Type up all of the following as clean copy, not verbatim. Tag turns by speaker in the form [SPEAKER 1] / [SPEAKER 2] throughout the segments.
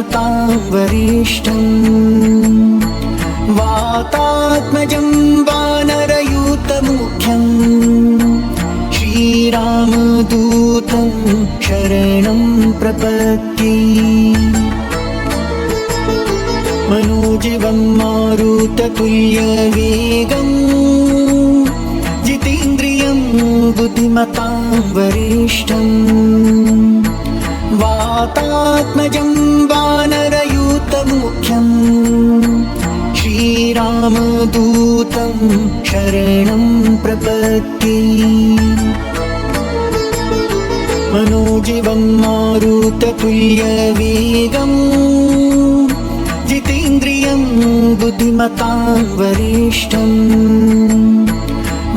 [SPEAKER 1] बुद्धिमतां वरिष्ठम् वातात्मजं वानरयूतमुख्यं श्रीरामदूतं शरणं प्रपद्ये मनोजिवं मारुततुल्यवेगं जितेन्द्रियं बुद्धिमतां वरिष्ठम् वातात्मजं वानरयूतमुख्यं श्रीरामदूतं शरणं प्रपद्ये मनोजिवं मारुततुल्यवेगं जितेन्द्रियं बुद्धिमतां वरिष्ठम्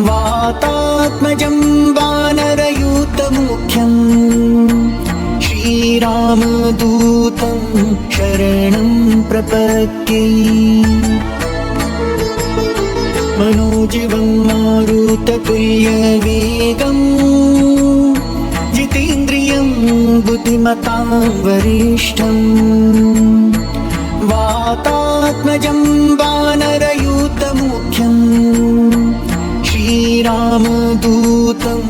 [SPEAKER 1] वातात्मजं वानरयूतमुख्यं श्रीरामदूतं शरणं प्रपद्ये मनोजिवं मारुततुल्यवेगं जितेन्द्रियं बुद्धिमतां वरिष्ठम् वातात्मजं वानरयूतमुख्यं श्रीरामदूतं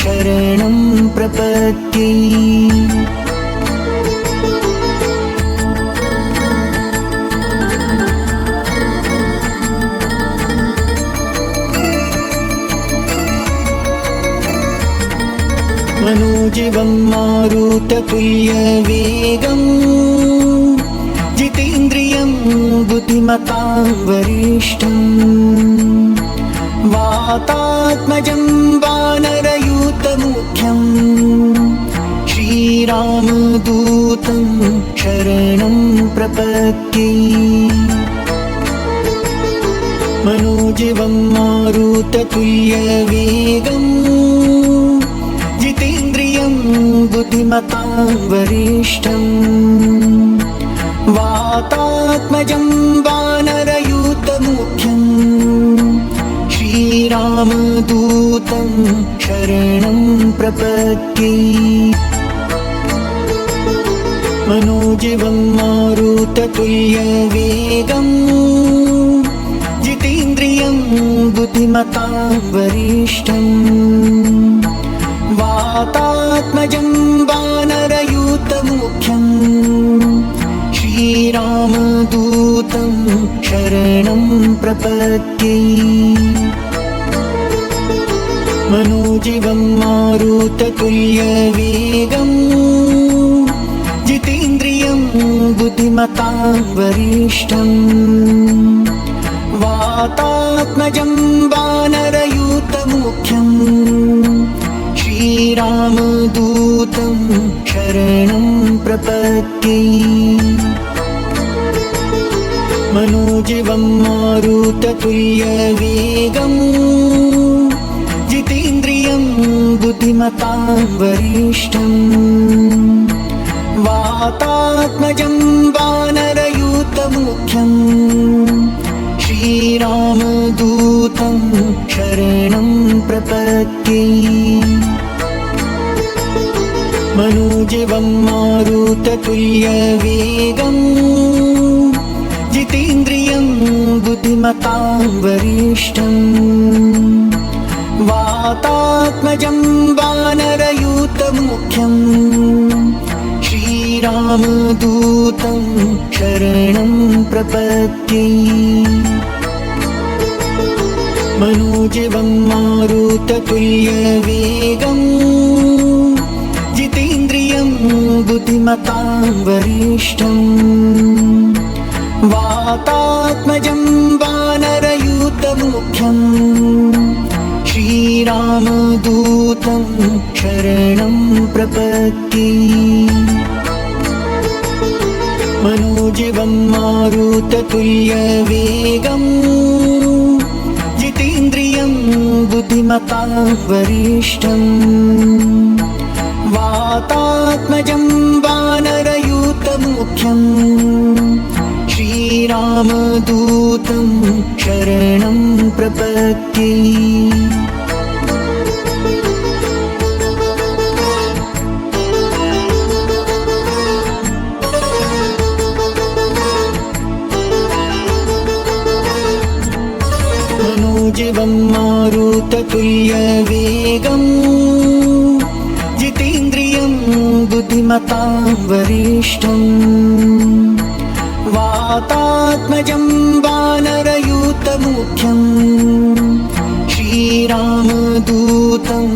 [SPEAKER 1] शरणं प्रपद्ये मनोजिवं मारुततुल्यवेगं जितेन्द्रियं बुद्धिमतां वरिष्ठम् वातात्मजं वानरयूतमुख्यं श्रीरामदूतं शरणं प्रपद्ये मनोजिवं मारुततुल्यवेगं जितेन्द्रियं बुद्धिमतां वरिष्ठम् वातात्मजं वानरयूतमुख्यं श्रीरामदूतं शरणं प्रपद्ये मनोजिवं मारुततुल्यवेगं जितेन्द्रियं बुद्धिमतां वरिष्ठम् वातात्मजं वानरयूतमुख्यं श्रीरामदूतं शरणं प्रपद्ये मनोजिवं मारुततुल्यवेगं जितेन्द्रियं बुद्धिमतां वरिष्ठम् वातात्मजं वानरयूतमुख्यं श्रीरामदूतं शरणं प्रपद्ये मनोजिवं मारुततुल्यवेगं जितेन्द्रियं बुद्धिमतां वरिष्ठम् वातात्मजं वानरयूतमुख्यं श्रीरामदूतं शरणं प्रपद्ये मनोजिवं मारुततुल्यवेगं जितेन्द्रियं बुद्धिमतां वरिष्ठम् वातात्मजं वानरयूतमुख्यं श्रीरामदूतं शरणं प्रपद्ये मनोजिवं मारुततुल्यवेगं जितेन्द्रियं बुद्धिमतां वरिष्ठम् वातात्मजं वानरयूतमुख्यं श्रीरामदूतं शरणं प्रपद्ये मनोजिवं मारुततुल्यवेगं जितेन्द्रियं बुद्धिमतां वरिष्ठम् वातात्मजं वानरयूतमुख्यं श्रीरामदूतं शरणं प्रपद्ये मनोजवं मारुततुल्यवेगं जितेन्द्रियं बुद्धिमतां वरिष्ठम् वातात्मजं वानरयूतमुख्यं श्रीरामदूतं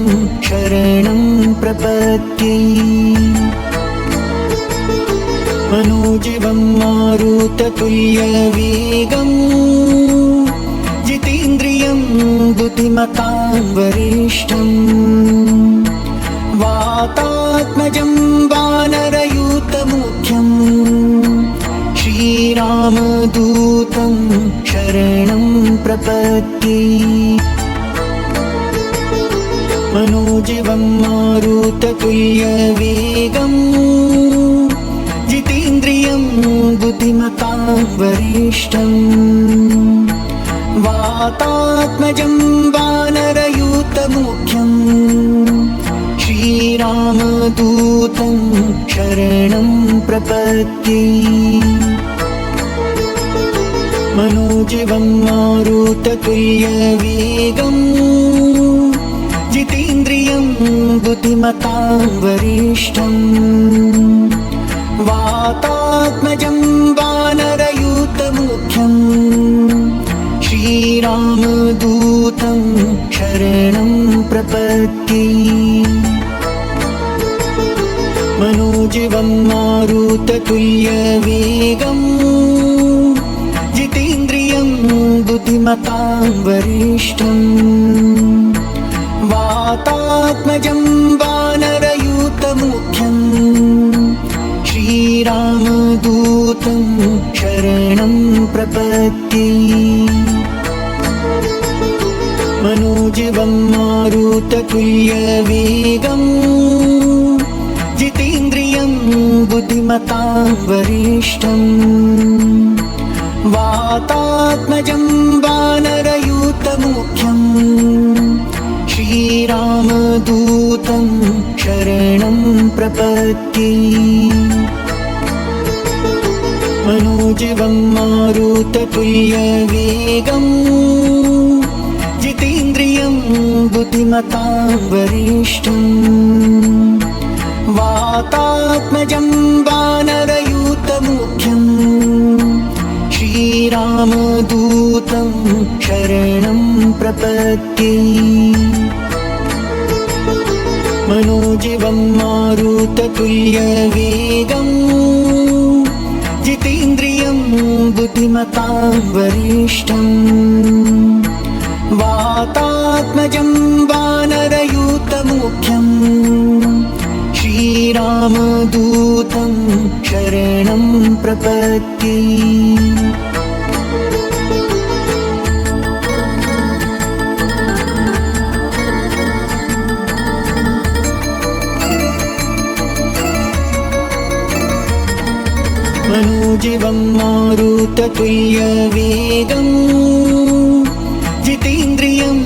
[SPEAKER 1] शरणं प्रपद्ये। मनोजवं मारुततुल्यवेगं जितेन्द्रियं बुद्धिमतां वरिष्ठम् वातात्मजं वानरयूतमुख्यं श्रीरामदूतं शरणं प्रपद्ये। मनोजवं मारुततुल्यवेगं जितेन्द्रियं बुद्धिमतां वरिष्ठम् वातात्मजं वानरयूतमुख्यं श्रीरामदूतं शरणं प्रपद्ये। मनोजवं मारुततुल्यवेगं जितेन्द्रियं बुद्धिमतां वरिष्ठम् वातात्मजं वानरयूतमुख्यं श्रीरामदूतं शरणं प्रपद्ये। मनोजवं मारुततुल्यवेगं जितेन्द्रियं बुद्धिमतां वरिष्ठम् वातात्मजं वानरयूतमुख्यं श्रीरामदूतं शरणं प्रपद्ये। मनोजवं मारुततुल्यवेगं जितेन्द्रियं बुद्धिमतां वरिष्ठम् वातात्मजं वानरयूतमुख्यं श्रीरामदूतं शरणं प्रपद्ये। मनोजवं मारुततुल्यवेगं जितेन्द्रियं बुद्धिमतां वरिष्ठम् वातात्मजं वानरयूतमुख्यं श्रीरामदूतं शरणं प्रपद्ये। मनोजवं मारुततुल्यवेगं जितेन्द्रियं बुद्धिमतां वरिष्ठम् वातात्मजं वानरयूतमुख्यं श्रीरामदूतं शरणं प्रपद्ये। मनोजवं मारुततुल्यवेगं जितेन्द्रियं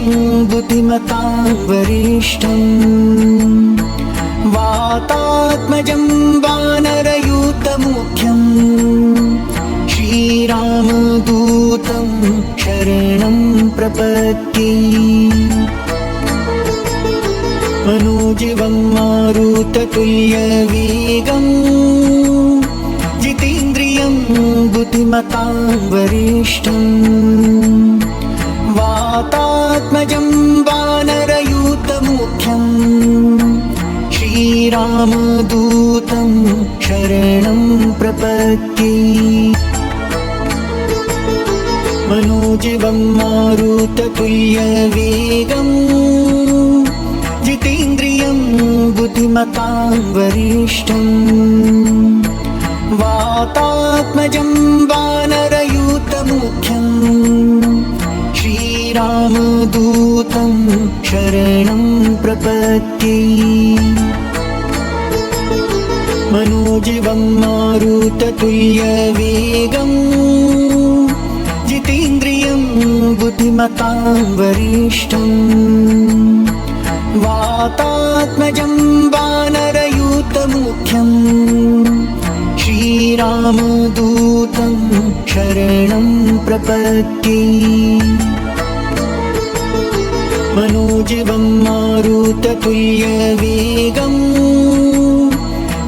[SPEAKER 1] बुद्धिमतां वरिष्ठम् वातात्मजं वानरयूतमुख्यं श्रीरामदूतं शरणं प्रपद्ये। मनोजवं मारुततुल्यवेगं जितेन्द्रियं बुद्धिमतां वरिष्ठम् वातात्मजं वानरयूतमुख्यं श्रीरामदूतं शरणं प्रपद्ये। मनोजवं मारुततुल्यवेगं जितेन्द्रियं बुद्धिमतां वरिष्ठम् वातात्मजं वानरयूतमुख्यं श्रीरामदूतं शरणं प्रपद्ये। मनोजवं मारुततुल्यवेगं जितेन्द्रियं बुद्धिमतां वरिष्ठम् वातात्मजं वानरयूतमुख्यं श्रीरामदूतं शरणं प्रपद्ये। मनोजवं मारुततुल्यवेगं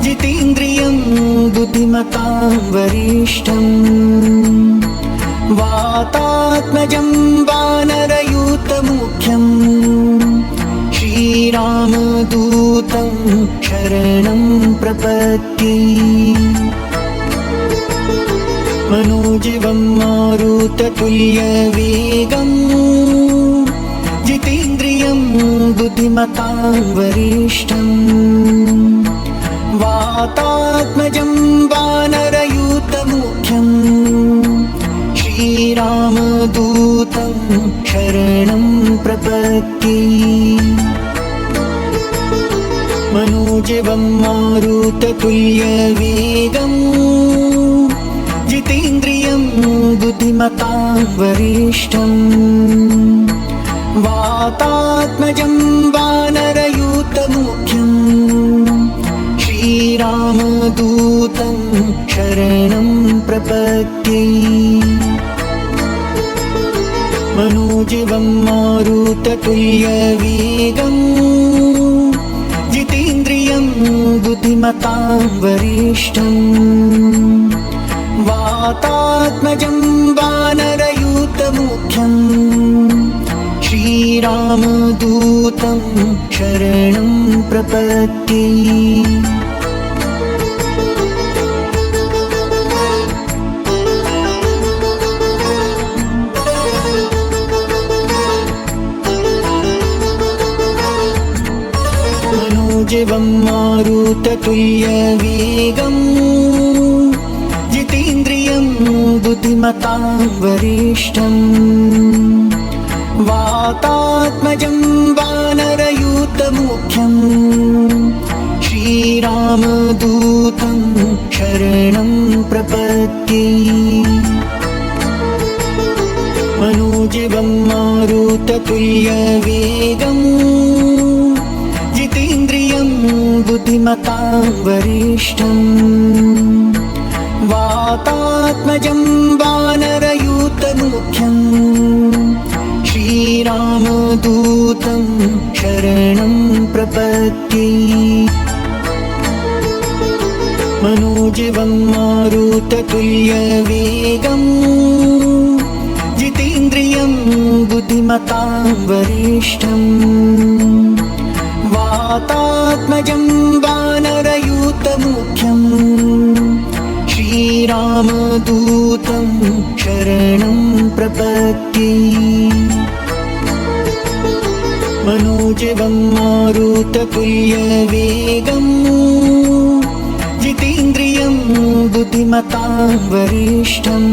[SPEAKER 1] जितेन्द्रियं बुद्धिमतां वरिष्ठम् वातात्मजं वानरयूतमुख्यं श्रीरामदूतं शरणं प्रपद्ये मनोजवं मारुततुल्यवेगं जितेन्द्रियं बुद्धिमतां वरिष्ठं वातात्मजं वानरयूतमुख्यं श्रीरामदूतं शरणं प्रपद्ये मनोजवं मारुततुल्यवेगं जितेन्द्रियं बुद्धिमतां वरिष्ठं वातात्मजं वानरयूतमुख्यं श्रीरामदूतं शरणं प्रपद्ये मनोजवं मारुततुल्यवेगं जितेन्द्रियं बुद्धिमतां वरिष्ठं वातात्मजं वानरयूतमुख्यं श्रीरामदूतं शरणं प्रपद्ये मनोजवं मारुततुल्यवेगं जितेन्द्रियं बुद्धिमतां वरिष्ठं वातात्मजं वानरयूतमुख्यं श्रीरामदूतं शरणं प्रपद्ये मनोजवं मारुततुल्यवेगं जितेन्द्रियं बुद्धिमतां वरिष्ठं वातात्मजं वानरयूतमुख्यं श्रीरामदूतं शरणं प्रपद्ये मनोजवं मारुततुल्यवेगं जितेन्द्रियं बुद्धिमतां वरिष्ठं वातात्मजं वानरयूतमुख्यं श्रीरामदूतं शरणं प्रपद्ये मनोजवं मारुततुल्यवेगं जितेन्द्रियं बुद्धिमतां वरिष्ठं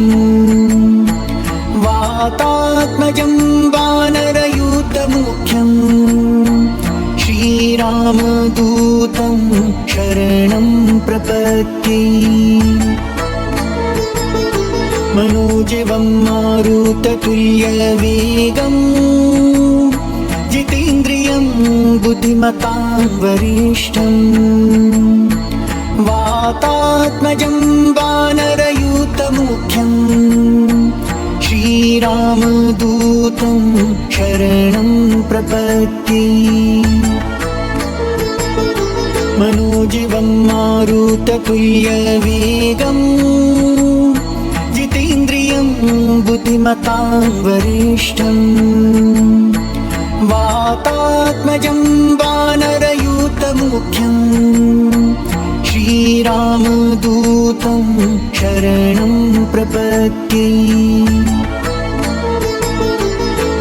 [SPEAKER 1] वातात्मजं वानरयूतमुख्यं श्रीरामदूतं शरणं प्रपद्ये मनोजवं मारुततुल्यवेगं जितेन्द्रियं बुद्धिमतां वरिष्ठं वातात्मजं वानरयूतमुख्यं श्रीरामदूतं शरणं प्रपद्ये मनोजवं मारुततुल्यवेगं जितेन्द्रियं बुद्धिमतां वरिष्ठं वातात्मजं वानरयूतमुख्यं श्रीरामदूतं शरणं प्रपद्ये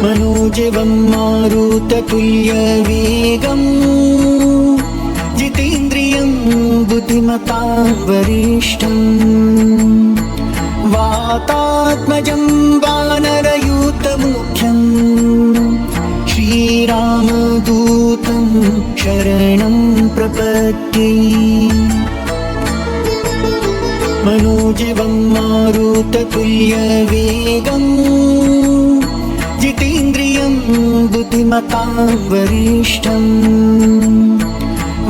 [SPEAKER 1] मनोजवं मारुततुल्यवेगं जितेन्द्रियं बुद्धिमतां वरिष्ठं वातात्मजं वानरयूतमुख्यं श्रीरामदूतं शरणं प्रपद्ये मनोजवं मारुततुल्यवेगं जितेन्द्रियं बुद्धिमतां वरिष्ठं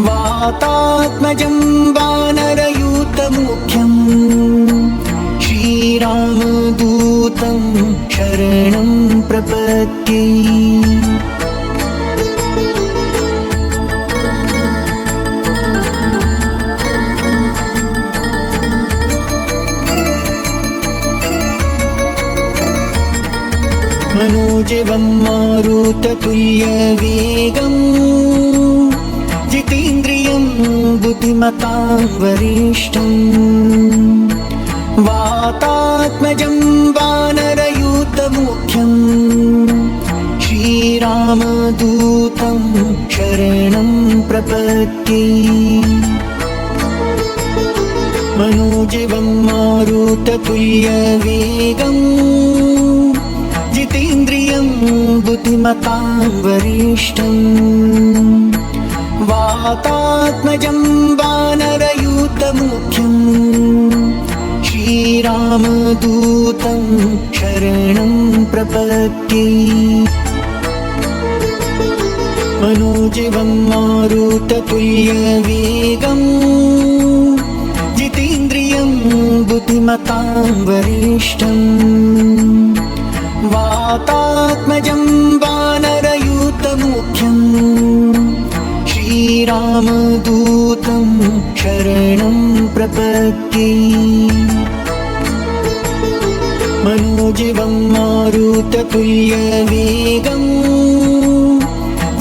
[SPEAKER 1] वातात्मजं वानरयूतमुख्यं श्रीरामदूतं शरणं प्रपद्ये मनोजवं मारुततुल्यवेगं जितेन्द्रियं बुद्धिमतां वरिष्ठं वातात्मजं वानरयूथमुख्यं श्रीरामदूतं शरणं प्रपद्ये। मनोजवं मारुततुल्यवेगं जितेन्द्रियं बुद्धिमतां वरिष्ठं वातात्मजं वानरयूथमुख्यं श्रीरामदूतं शरणं प्रपद्ये। मनोजवं मारुततुल्यवेगं जितेन्द्रियं बुद्धिमतां वरिष्ठं वातात्मजं वानरयूथमुख्यं श्रीरामदूतं शरणं प्रपद्ये। मनोजवं मारुततुल्यवेगं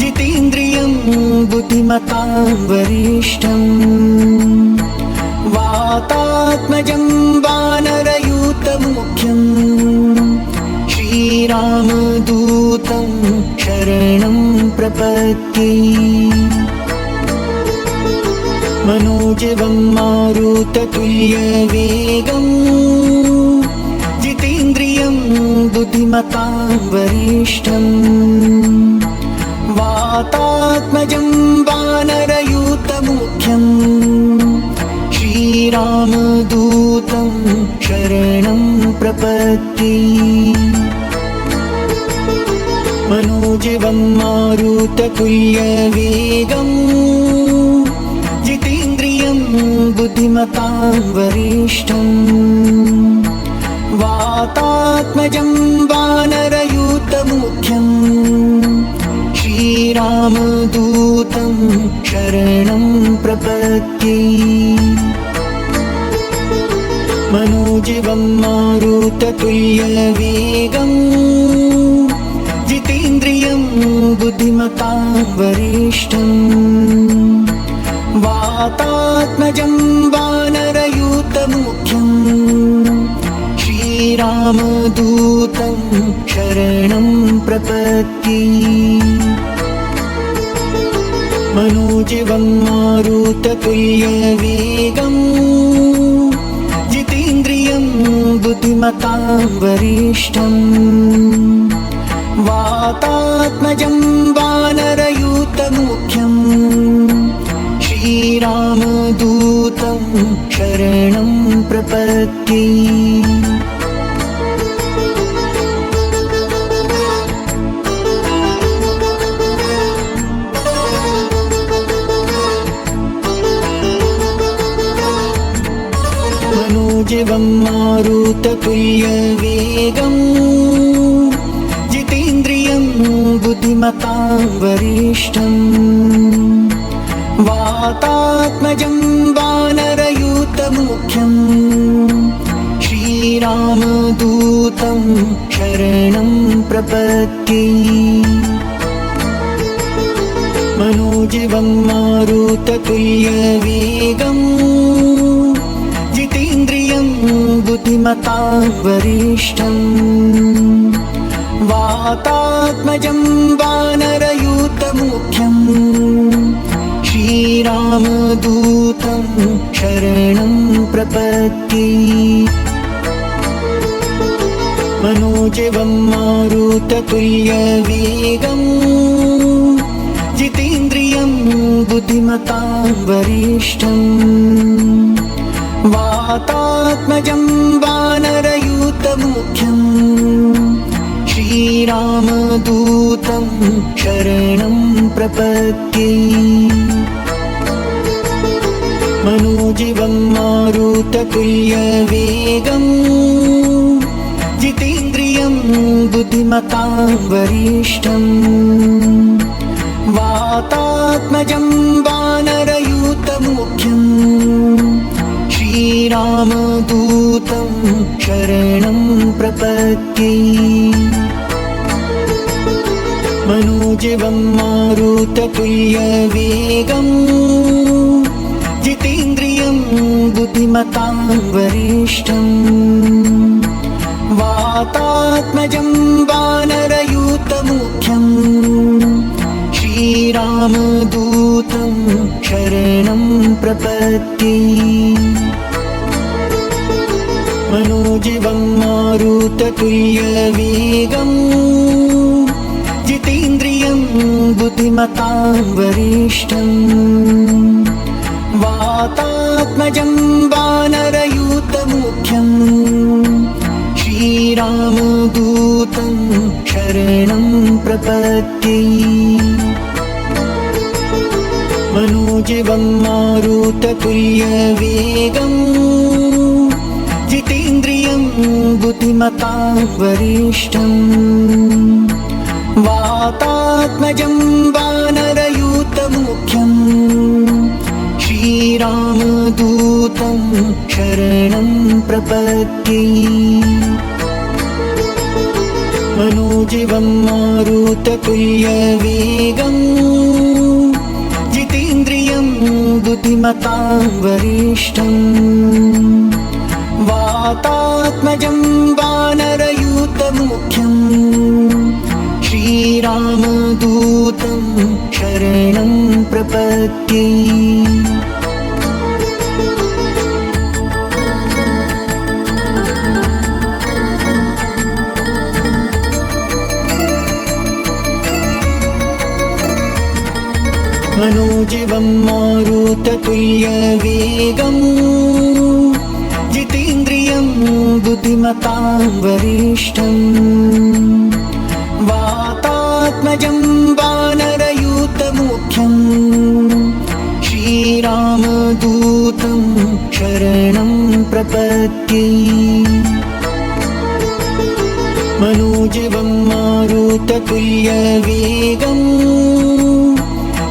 [SPEAKER 1] जितेन्द्रियं बुद्धिमतां वरिष्ठं वातात्मजं वानरयूथमुख्यं श्रीरामदूतं शरणं प्रपद्ये। मनोजवं मारुततुल्यवेगं जितेन्द्रियं बुद्धिमतां वरिष्ठं वातात्मजं वानरयूथमुख्यं श्रीरामदूतं शरणं प्रपद्ये। मनोजवं मारुततुल्यवेगं जितेन्द्रियं बुद्धिमतां वरिष्ठं वातात्मजं वानरयूथमुख्यं श्रीरामदूतं शरणं प्रपद्ये। मनोजवं मारुततुल्यवेगं जितेन्द्रियं बुद्धिमतां वरिष्ठं वातात्मजं वानरयूथमुख्यं श्रीरामदूतं शरणं प्रपद्ये। मनोजवं मारुततुल्यवेगं जितेन्द्रियं बुद्धिमतां वरिष्ठं वातात्मजं वानरयूथमुख्यं श्रीरामदूतं शरणं प्रपद्ये। मनोजवं मारुततुल्यवेगं जितेन्द्रियं बुद्धिमतां वरिष्ठं वातात्मजं वानरयूथमुख्यं श्रीरामदूतं शरणं प्रपद्ये। मनोजवं मारुततुल्यवेगं जितेन्द्रियं बुद्धिमतां वरिष्ठं वातात्मजं वानरयूथमुख्यं श्रीरामदूतं शरणं प्रपद्ये। मनोजवं मारुततुल्यवेगं जितेन्द्रियं बुद्धिमतां वरिष्ठं वातात्मजं वानरयूथमुख्यं श्रीरामदूतं शरणं प्रपद्ये। मनोजवं मारुततुल्यवेगं जितेन्द्रियं बुद्धिमतां वरिष्ठं वातात्मजं वानरयूथमुख्यं श्रीरामदूतं शरणं प्रपद्ये। मनोजवं मारुततुल्यवेगं जितेन्द्रियं बुद्धिमतां वरिष्ठं वातात्मजं वानरयूतमुख्यं श्रीरामदूतं शरणं प्रपद्ये। मनोजवं मारुततुल्यवेगं जितेन्द्रियं बुद्धिमतां वरिष्ठं वातात्मजं वानरयूतमुख्यं श्रीरामदूतं शरणं प्रपद्ये। मनोजवं मारुततुल्यवेगं जितेन्द्रियं बुद्धिमतां वरिष्ठं वातात्मजं वानरयूतमुख्यं श्रीरामदूतं शरणं प्रपद्ये। मनोजवं मारुततुल्यवेगं जितेन्द्रियं बुद्धिमतां वरिष्ठं वातात्मजं वानरयूतमुख्यं श्रीरामदूतं शरणं प्रपद्ये। मनोजवं मारुततुल्यवेगं जितेन्द्रियं बुद्धिमतां वरिष्ठं वातात्मजं वानरयूतमुख्यं श्रीरामदूतं शरणं प्रपद्ये। मनोजवं मारुततुल्यवेगं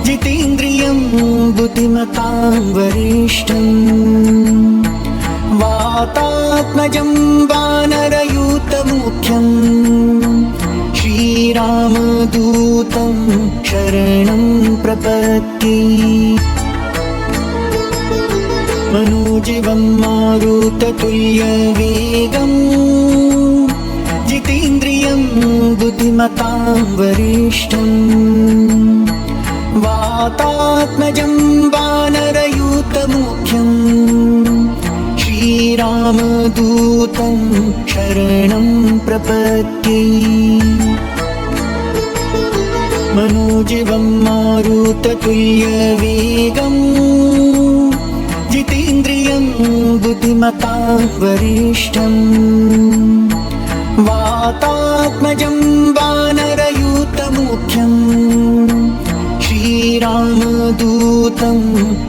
[SPEAKER 1] जितेन्द्रियं बुद्धिमतां वरिष्ठं वातात्मजं वानरयूतमुख्यं श्रीरामदूतं शरणं प्रपद्ये। मनोजवं मारुततुल्यवेगं जितेन्द्रियं बुद्धिमतां वरिष्ठं वातात्मजं वानरयूतमुख्यं श्रीरामदूतं शरणं प्रपद्ये। मनोजवं मारुततुल्यवेगं जितेन्द्रियं बुद्धिमतां वरिष्ठं वातात्मजं वानरयूतमुख्यं श्रीरामदूतं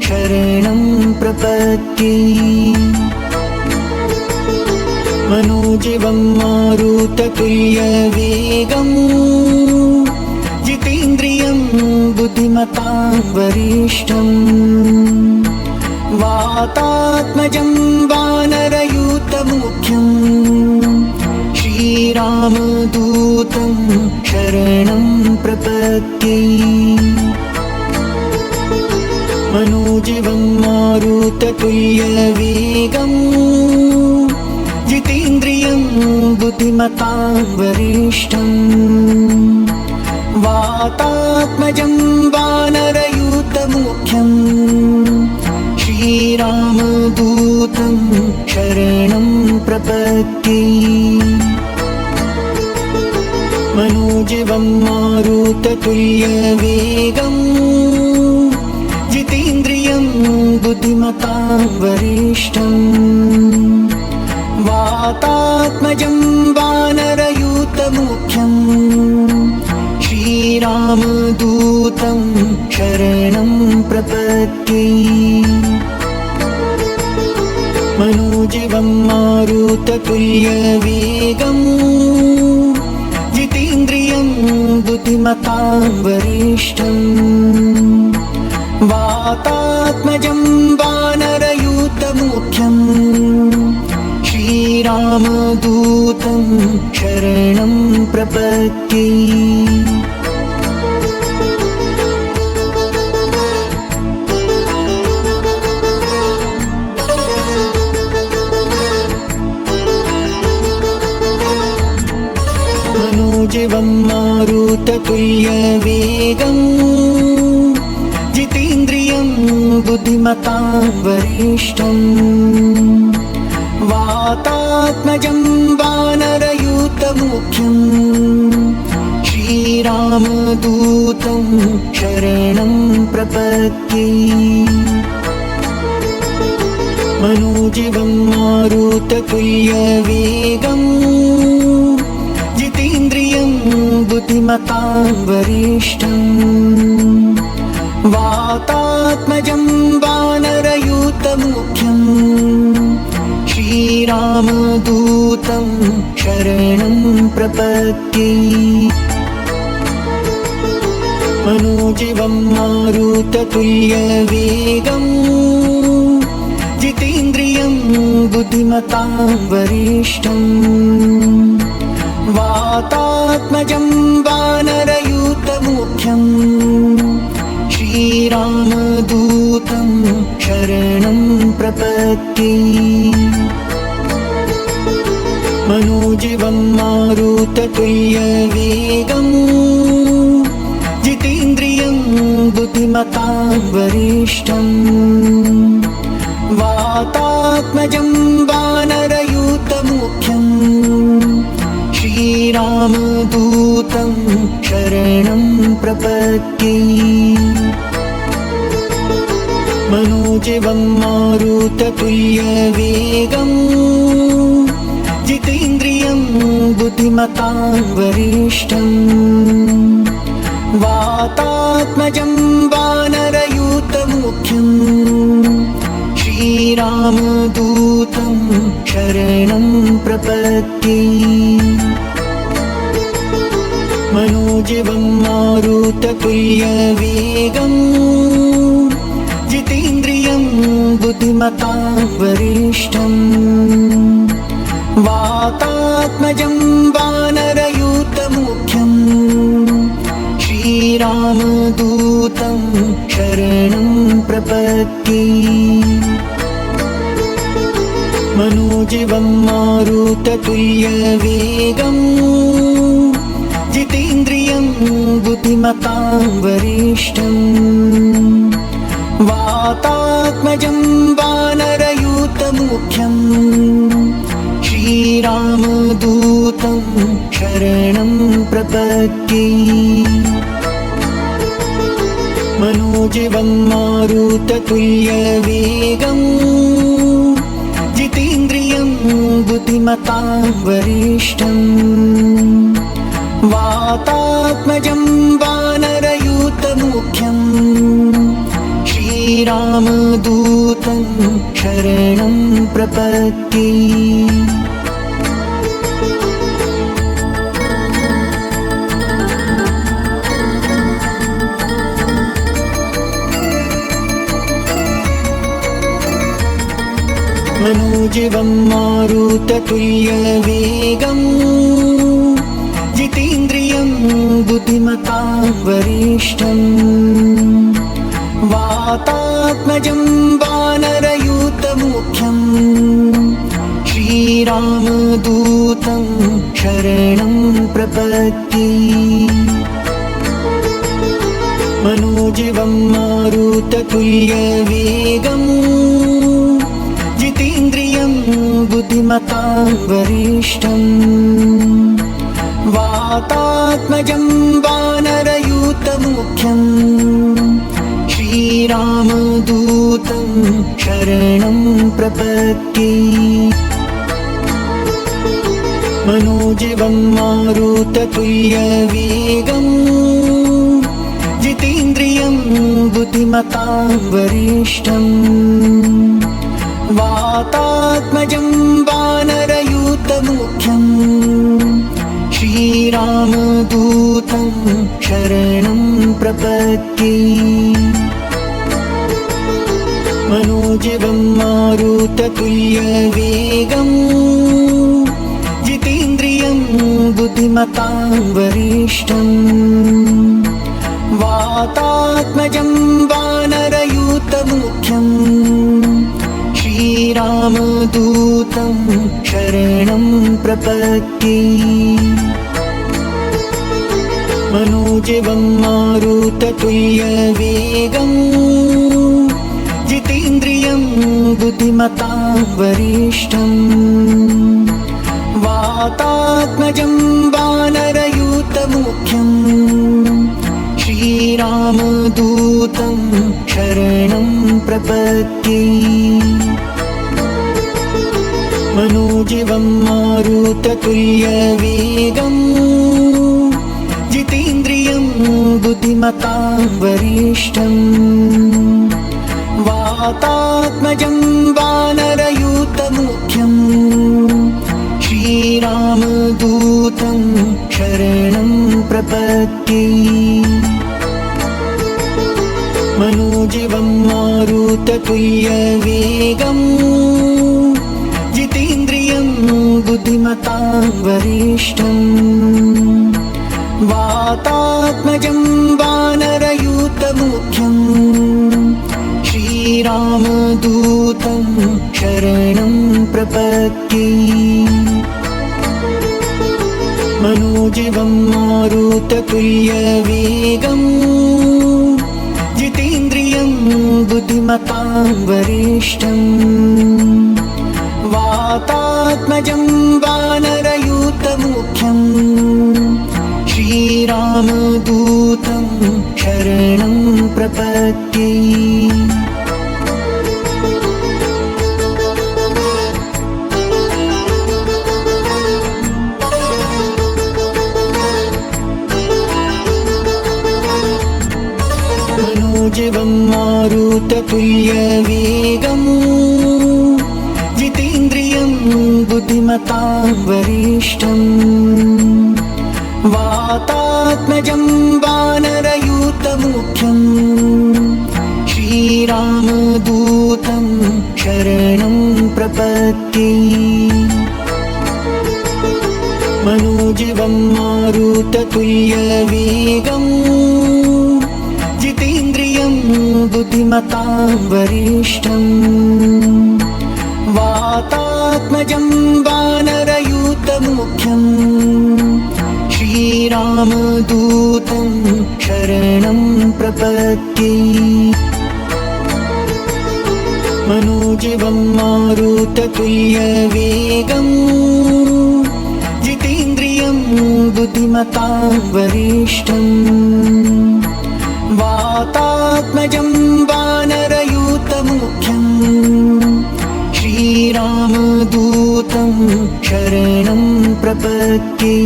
[SPEAKER 1] शरणं प्रपद्ये। मनोजवं मारुततुल्यवेगं जितेन्द्रियं बुद्धिमतां वरिष्ठं वातात्मजं वानरयूतमुख्यं श्रीरामदूतं शरणं प्रपद्ये। मनोजवं मारुततुल्यवेगं जितेन्द्रियं बुद्धिमतां वरिष्ठं वातात्मजं वानरयूतमुख्यं श्रीरामदूतं शरणं प्रपद्ये। मनोजवं मारुततुल्यवेगं जितेन्द्रियं बुद्धिमतां वरिष्ठं वातात्मजं वानरयूतमुख्यं श्रीरामदूतं शरणं प्रपद्ये। मनोजवं मारुततुल्यवेगं जितेन्द्रियं बुद्धिमतां वरिष्ठं वातात्मजं वानरयूतमुख्यं श्रीरामदूतं शरणं प्रपद्ये। मनोजवं मारुततुल्यवेगं जितेन्द्रियं बुद्धिमतां वरिष्ठम् वातात्मजं वानरयूतमुख्यं श्रीरामदूतं शरणं प्रपद्ये। मनोजवं मारुततुल्यवेगं जितेन्द्रियं बुद्धिमतां वरिष्ठम् वातात्मजं वानरयूतमुख्यं श्रीरामदूतं शरणं प्रपद्ये। मनोजवं मारुततुल्यवेगं जितेन्द्रियं बुद्धिमतां वरिष्ठम् वातात्मजं वानरयूतमुख्यं श्रीरामदूतं शरणं प्रपद्ये। मनोजवं मारुततुल्यवेगं जितेन्द्रियं बुद्धिमतां वरिष्ठम् वातात्मजं वानरयूतमुख्यं श्रीरामदूतं शरणं प्रपद्ये। मनोजवं मारुततुल्यवेगं जितेन्द्रियं बुद्धिमतां वरिष्ठम् वातात्मजं वानरयूतमुख्यं श्रीरामदूतं शरणं प्रपद्ये। मनोजवं मारुततुल्यवेगं जितेन्द्रियं बुद्धिमतां वरिष्ठम् वातात्मजं वानरयूतमुख्यं श्रीरामदूतं शरणं प्रपद्ये। मनोजवं मारुततुल्यवेगं जितेन्द्रियं बुद्धिमतां वरिष्ठम् वातात्मजं वानरयूतमुख्यं श्रीरामदूतं शरणं प्रपद्ये। मनोजवं मारुततुल्यवेगं जितेन्द्रियं बुद्धिमतां वरिष्ठम् वातात्मजं वानरयूतमुख्यं श्रीरामदूतं शरणं प्रपद्ये। मनोजवं मारुततुल्यवेगं जितेन्द्रियं बुद्धिमतां वरिष्ठम् वातात्मजं वानरयूतमुख्यं श्रीरामदूतं शरणं प्रपद्ये। मनोजवं मारुततुल्यवेगं जितेन्द्रियं बुद्धिमतां वरिष्ठम् वातात्मजं वानरयूतमुख्यं श्रीरामदूतं शरणं प्रपद्ये। मनोजवं मारुततुल्यवेगं जितेन्द्रियं बुद्धिमतां वरिष्ठम् वातात्मजं वानरयूतमुख्यं श्रीरामदूतं शरणं प्रपद्ये। मनोजवं मारुततुल्यवेगं जितेन्द्रियं बुद्धिमतां वरिष्ठम् वातात्मजं वानरयूतमुख्यं श्रीरामदूतं शरणं प्रपद्ये। मनोजवं मारुततुल्यवेगं जितेन्द्रियं बुद्धिमतां वरिष्ठं वातात्मजं वानरयूतमुख्यं श्रीरामदूतं शरणं प्रपद्ये। मनोजवं मारुततुल्यवेगं जितेन्द्रियं बुद्धिमतां वरिष्ठं वातात्मजं वानरयूतमुख्यं श्रीरामदूतं शरणं प्रपद्ये। मनोजवं मारुततुल्यवेगं जितेन्द्रियं बुद्धिमतां वरिष्ठं वातात्मजं वानरयूतमुख्यं श्रीरामदूतं शरणं प्रपद्ये। मनोजवं मारुततुल्यवेगं जितेन्द्रियं बुद्धिमतां वरिष्ठं वातात्मजं वानरयूतमुख्यं श्रीरामदूतं शरणं प्रपद्ये। मनोजवं मारुततुल्यवेगं जितेन्द्रियं बुद्धिमतां वरिष्ठं वातात्मजं वानरयूतमुख्यं श्रीरामदूतं शरणं प्रपद्ये। मनोजवं मारुततुल्यवेगं जितेन्द्रियं बुद्धिमतां वरिष्ठं वातात्मजं वानरयूतमुख्यं श्रीरामदूतं शरणं प्रपद्ये। मनोजवं मारुततुल्यवेगं जितेन्द्रियं बुद्धिमतां वरिष्ठं वातात्मजं वानरयूतमुख्यं श्रीरामदूतं शरणं प्रपद्ये।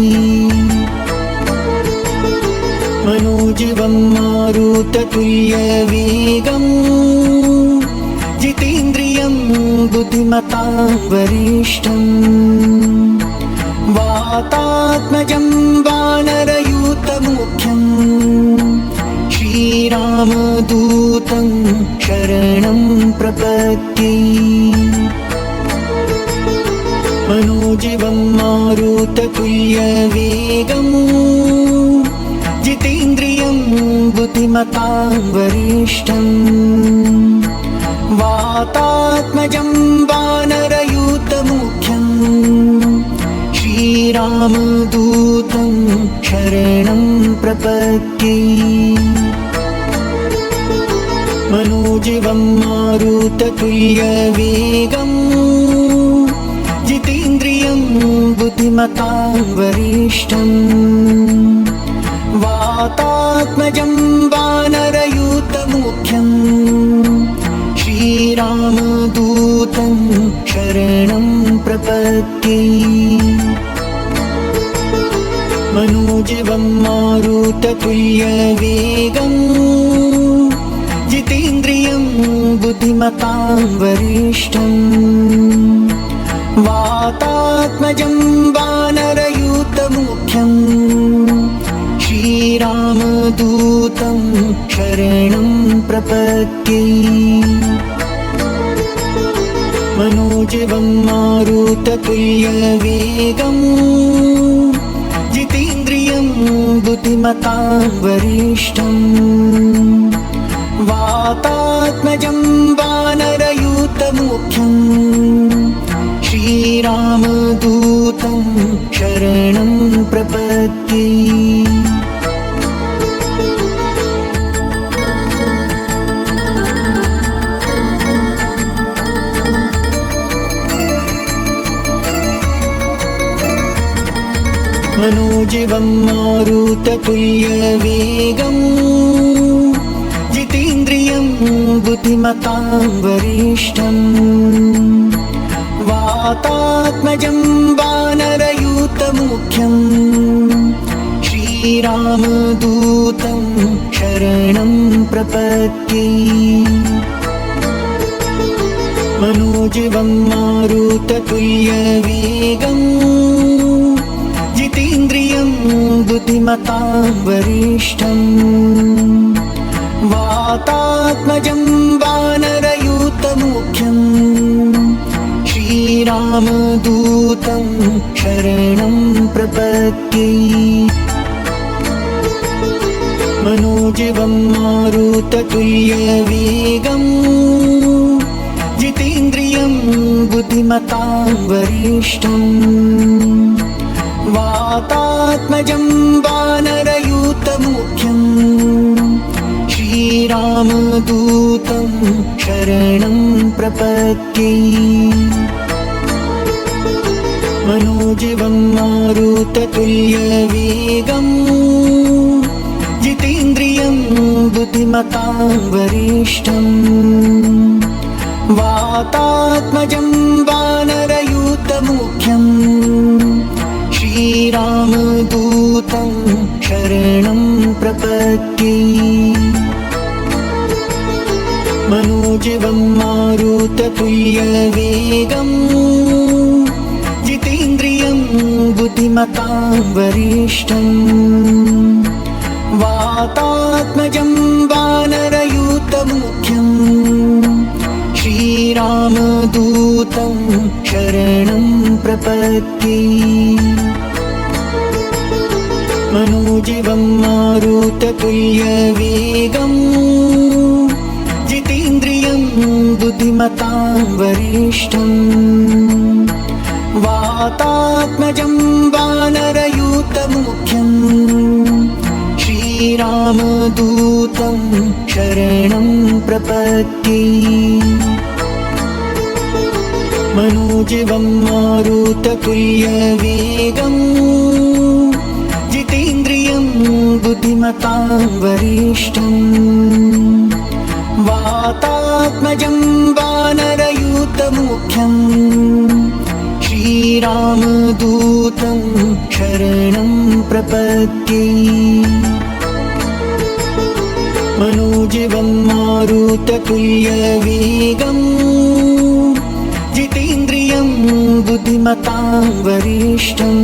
[SPEAKER 1] मनोजवं मारुततुल्यवेगं जितेन्द्रियं बुद्धिमतां वरिष्ठं वातात्मजं वानरयूतमुख्यं श्रीरामदूतं शरणं प्रपद्ये। मनोजवं मारुततुल्यवेगं जितेन्द्रियं बुद्धिमतां वरिष्ठं वातात्मजं वानरयूतमुख्यं श्रीरामदूतं शरणं प्रपद्ये। मनोजवं मारुततुल्यवेगं जितेन्द्रियं बुद्धिमतां वरिष्ठं वातात्मजं वानरयूतमुख्यं श्रीरामदूतं शरणं प्रपद्ये। मनोजवं मारुततुल्यवेगं जितेन्द्रियं बुद्धिमतां वरिष्ठं वातात्मजं वानरयूतमुख्यं श्रीरामदूतं शरणं प्रपद्ये। मनोजवं मारुततुल्यवेगं जितेन्द्रियं बुद्धिमतां वरिष्ठं वातात्मजं वानरयूतमुख्यं श्रीरामदूतं शरणं प्रपद्ये। मनोजवं मारुततुल्यवेगं जितेन्द्रियं बुद्धिमतां वरिष्ठं वातात्मजं वानरयूतमुख्यं श्रीरामदूतं शरणं प्रपद्ये। मनोजवं मारुततुल्यवेगं जितेन्द्रियं बुद्धिमतां वरिष्ठं वातात्मजं वानरयूतमुख्यं श्रीरामदूतं शरणं प्रपद्ये। मनोजवं मारुततुल्यवेगं जितेन्द्रियं बुद्धिमतां वरिष्ठं वातात्मजं वानरयूतमुख्यं श्रीरामदूतं शरणं प्रपद्ये। मनोजवं मारुततुल्यवेगं जितेन्द्रियं बुद्धिमतां वरिष्ठं वातात्मजं वानरयूतमुख्यं श्रीरामदूतं शरणं प्रपद्ये। मनोजवं मारुततुल्यवेगं जितेन्द्रियं बुद्धिमतां वरिष्ठं वातात्मजं वानरयूतमुख्यं श्रीरामदूतं शरणं प्रपद्ये। मनोजवं मारुततुल्यवेगं जितेन्द्रियं बुद्धिमतां वरिष्ठं वातात्मजं वानरयूतमुख्यं श्रीरामदूतं शरणं प्रपद्ये। मनोजवं मारुततुल्यवेगं जितेन्द्रियं बुद्धिमतां वरिष्ठं वातात्मजं वानरयूतमुख्यं श्रीरामदूतं शरणं प्रपद्ये। मनोजवं मारुततुल्यवेगं जितेन्द्रियं बुद्धिमतां वरिष्ठं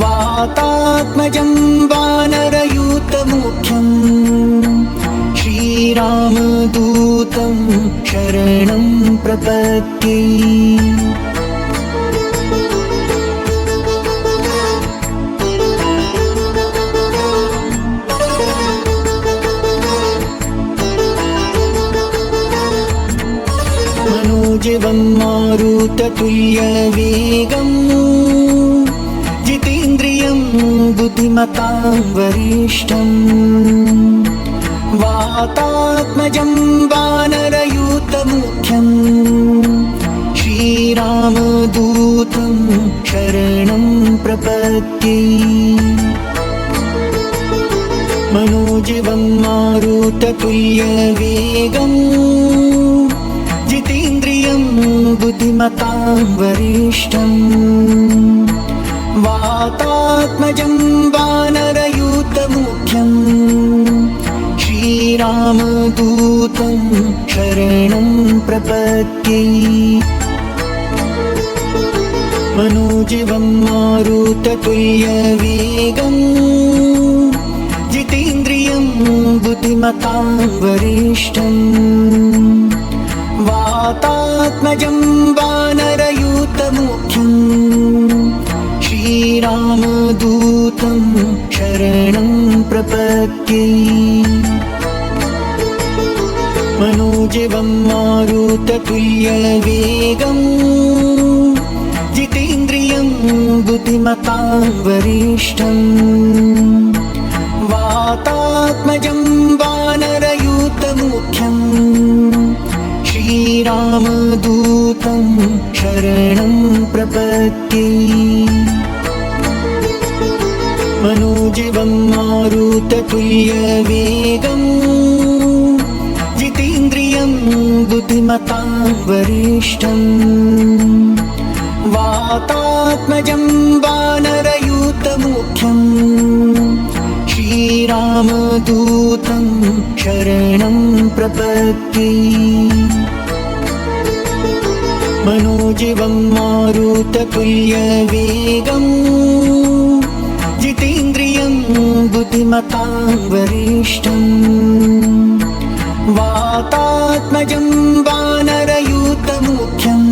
[SPEAKER 1] वातात्मजं वानरयूतमुख्यं श्रीरामदूतं शरणं प्रपद्ये। मनोजवं मारुततुल्यवेगं जितेन्द्रियं बुद्धिमतां वरिष्ठं वातात्मजं वानरयूतमुख्यं श्रीरामदूतं शरणं प्रपद्ये। मनोजवं मारुततुल्यवेगं जितेन्द्रियं बुद्धिमतां वरिष्ठं वातात्मजं वानरयूतमुख्यं श्रीरामदूतं शरणं प्रपद्ये। मनोजवं मारुततुल्यवेगं जितेन्द्रियं बुद्धिमतां वरिष्ठं वातात्मजं वानरयूतमुख्यं श्रीरामदूतं शरणं प्रपद्ये। मनोजवं मारुततुल्यवेगं जितेन्द्रियं बुद्धिमतां वरिष्ठं वातात्मजं वानरयूतमुख्यं श्रीरामदूतं शरणं प्रपद्ये। मनोजवं मारुततुल्यवेगं जितेन्द्रियं बुद्धिमतां वरिष्ठं वातात्मजं वानरयूतमुख्यं श्रीरामदूतं शरणं प्रपद्ये। मनोजवं मारुततुल्यवेगं जितेन्द्रियं बुद्धिमतां वरिष्ठं वातात्मजं वानरयूतमुख्यं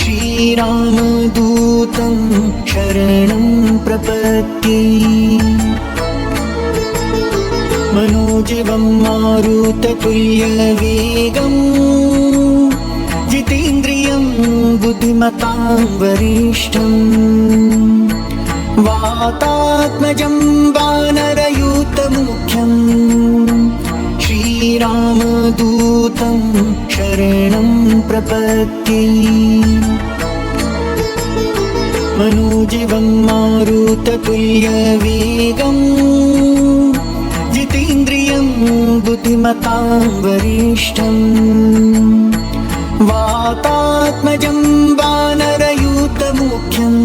[SPEAKER 1] श्रीरामदूतं शरणं प्रपद्ये। मनोजवं मारुततुल्यवेगं जितेन्द्रियं बुद्धिमतां वरिष्ठं वातात्मजं वानरयूतमुख्यं श्रीरामदूतं शरणं प्रपद्ये। मनोजवं मारुततुल्यवेगं जितेन्द्रियं बुद्धिमतां वरिष्ठं वातात्मजं वानरयूतमुख्यं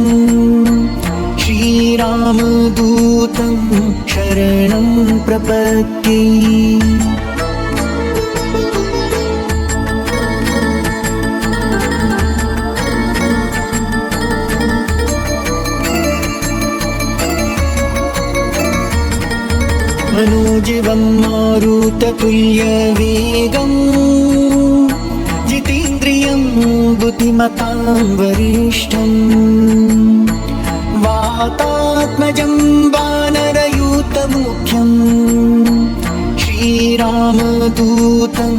[SPEAKER 1] श्रीरामदूतं शरणं प्रपद्ये। मनोजवं मारुततुल्यवेगं जितेन्द्रियं बुद्धिमतां वरिष्ठं वातात्मजं वानरयूतमुख्यं श्रीरामदूतं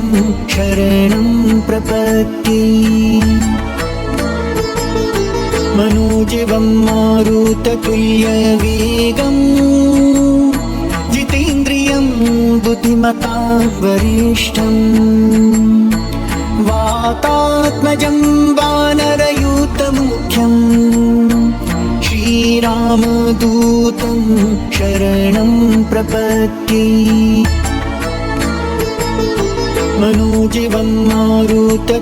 [SPEAKER 1] शरणं प्रपद्ये। मनोजवं मारुततुल्यवेगं जितेन्द्रियं बुद्धिमतां वरिष्ठं वातात्मजं वानरयूतमुख्यं श्रीरामदूतं शरणं प्रपद्ये। मनोजवं मारुततुल्यवेगं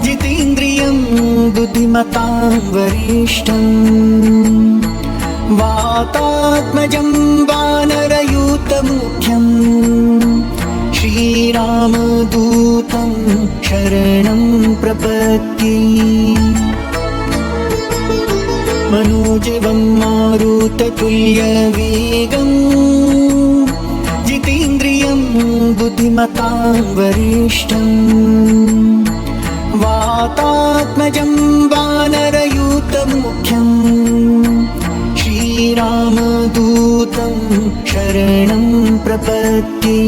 [SPEAKER 1] जितेन्द्रियं बुद्धिमतां वरिष्ठं वातात्मजं वानरयूतमुख्यं श्रीरामदूतं शरणं प्रपद्ये। मनोजवं मारुततुल्यवेगं जितेन्द्रियं बुद्धिमतां वरिष्ठं वातात्मजं वानरयूतमुख्यं श्रीरामदूतं शरणं प्रपद्ये।